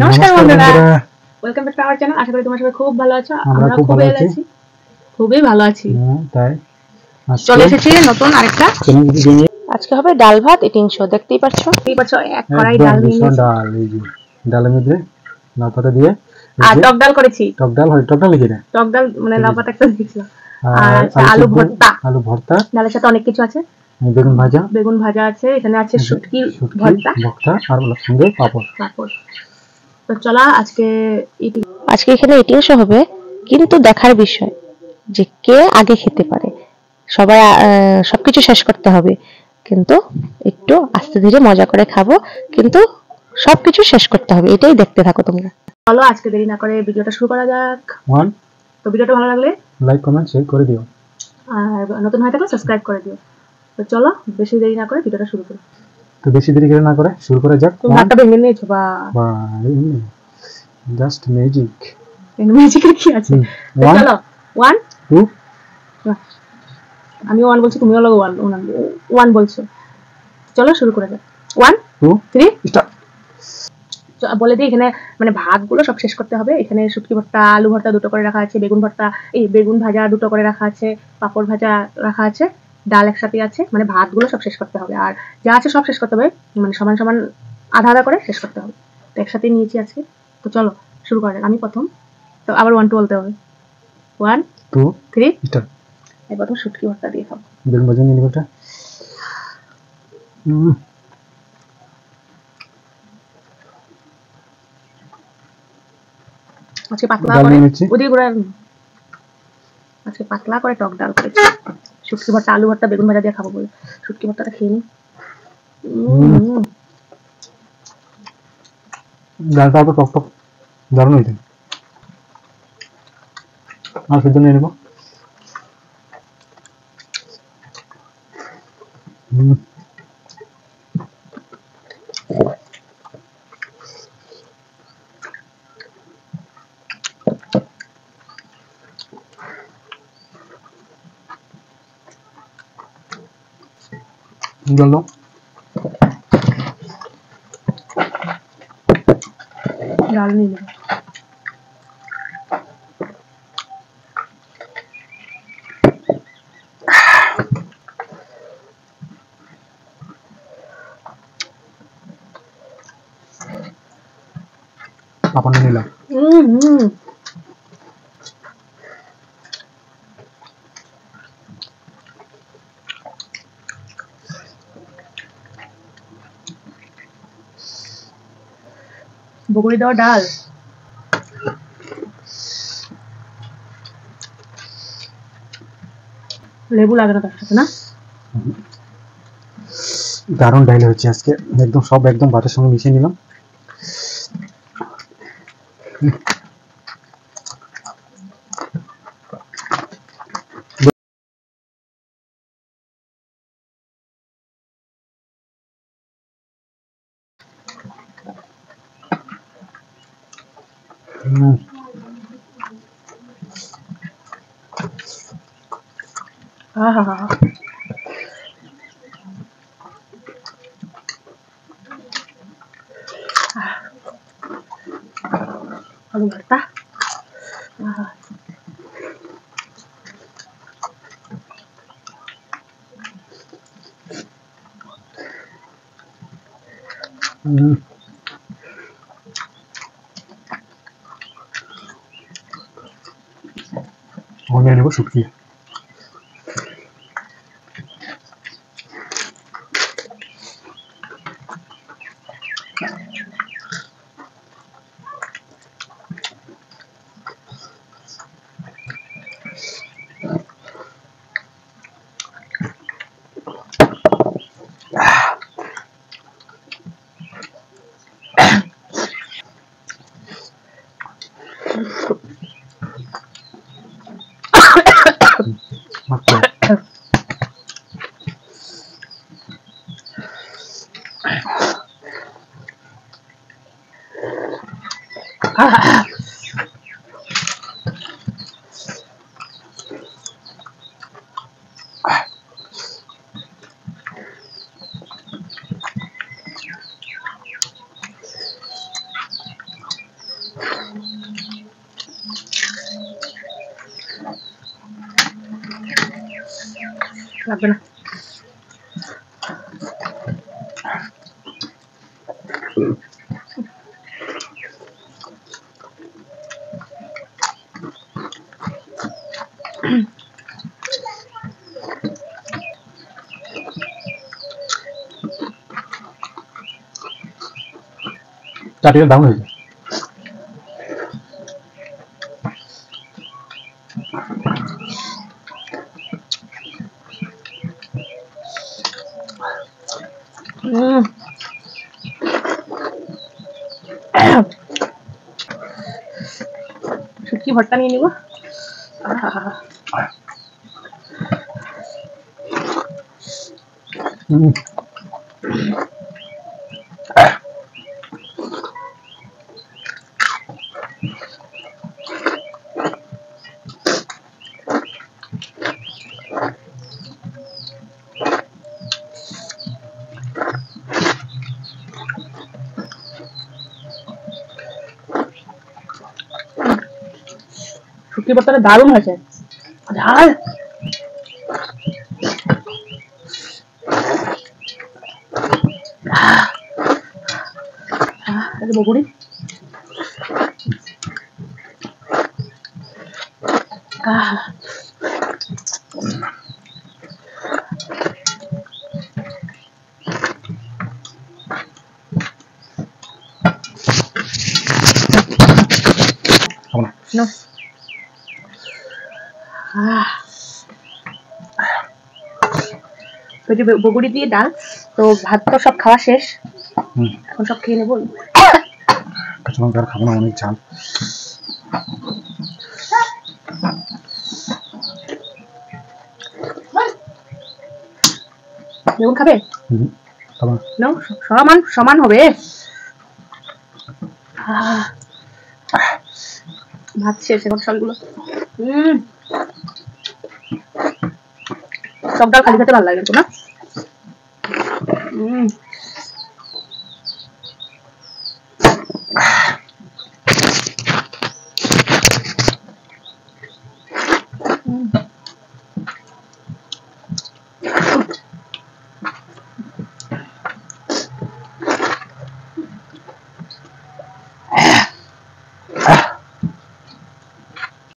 নমস্কার বন্ধুরা, welcome back to our channel. আশা করি তোমরা সবাই খুব ভালো আছো। আমরা খুব ভালো আছি, খুবই ভালো আছি। তাই চলে এসেছি নতুন আরেকটা আজকে হবে ডাল ভাত ইটিং শো। দেখতেই পাচ্ছো এক কড়াই ডাল নিয়ে নিয়েছি। ডাল এই যে ডালের মধ্যে লাউ পাতা দিয়ে আর টক ডাল করেছি। টক ডাল লিখে না, টক ডাল মানে লাউ পাতা একটা দিয়েছিলাম। আর আলু ভর্তা, ডালের সাথে অনেক কিছু আছে। বেগুন ভাজা আছে, এখানে আছে শুটকি ভর্তা আর সঙ্গে পাপড়। তো চলা আজকে এখানে ইটিং শো হবে, কিন্তু দেখার বিষয় যে কে আগে খেতে পারে। সবাই সবকিছু শেষ করতে হবে, কিন্তু একটু আস্তে ধীরে মজা করে খাবো, কিন্তু সবকিছু শেষ করতে হবে। এটাই দেখতে থাকো তোমরা। চলো আজকে দেরি না করে ভিডিওটা শুরু করা যাক। তো ভিডিওটা ভালো লাগলে লাইক কমেন্ট শেয়ার করে দিও, আর নতুন হয়ে থাকলে সাবস্ক্রাইব করে দিও। তো চলো বেশি দেরি না করে ভিডিওটা শুরু করি। তো বেশি দেরি করে না করে শুরু করা যাক। তুমি হাতটা ভেঙে নিয়েছো বা জাস্ট ম্যাজিক। ম্যাজিকের কি আছে? চলো 1 2 আমি 1 বলছি, তুমিও লাগো 1 বলছো। চলো শুরু করা যাক। 1 2 3 স্টার্ট। বলে দিই, এখানে মানে ভাতগুলো সব শেষ করতে হবে। এখানে শুটকি ভর্তা, আলু ভর্তা দুটো করে রাখা আছে, বেগুন ভর্তা বেগুন ভাজা দুটো করে রাখা আছে, পাপড় ভাজা রাখা আছে, ডাল একসাথে আছে। মানে ভাতগুলো সব শেষ করতে হবে, আর যা আছে সব শেষ করতে হবে, মানে সমান সমান আধা আধা করে শেষ করতে হবে। তো একসাথে নিয়েছি আজকে। তো চলো শুরু করা যাক। আমি প্রথম, তো আবার 1 2 বলতে হবে। 1 2 3 স্টার্ট। এই প্রথম শুটকি ভর্তা দিয়ে খাবো। বেগুন ভাজা নিয়ে নিবটা। আজকে পাতলা করে ওদিকে গুড়া, আজকে পাতলা করে টক ডাল করেছি। শুটকি ভর্তা, আলু ভর্তা, বেগুন ভাজা দিয়ে খাবো বলে শুটকি ভর্তাটা খেয়ে নিই। ডালটা আবার টক টক দারুণ হয়েছে। আর সেটা নিয়ে নেবো। জল দাও। ডাল নিয়ে নেবো। পাপড় নিয়ে নিলাম। বগুড়ি দেওয়া ডাল, লেবু লাগে না তার সাথে, না? দারুণ ডাল হয়েছে আজকে, একদম সব একদম ভাতের সঙ্গে মিশিয়ে নিলাম। আলু ভর্তা, নিয়ে নেবো শুটকি। লাগবে না। চাটিটা দাম হয়েছে। শুটকি ভর্তা নিয়ে নিব। শুটকি ভর্তাটা দারুণ হয়েছে, ঝাল। বগুড়ি বগুড়ি দিয়ে ডাল। তো ভাত তো সব খাওয়া শেষ, এখন সব খেয়ে নেবো। খাবো না, অনেক ঝাল। বেগুন খাবে? সমান সমান হবে। ভাত শেষ, এখন সবগুলো সব ডাল খালি খেতে ভালো লাগে না।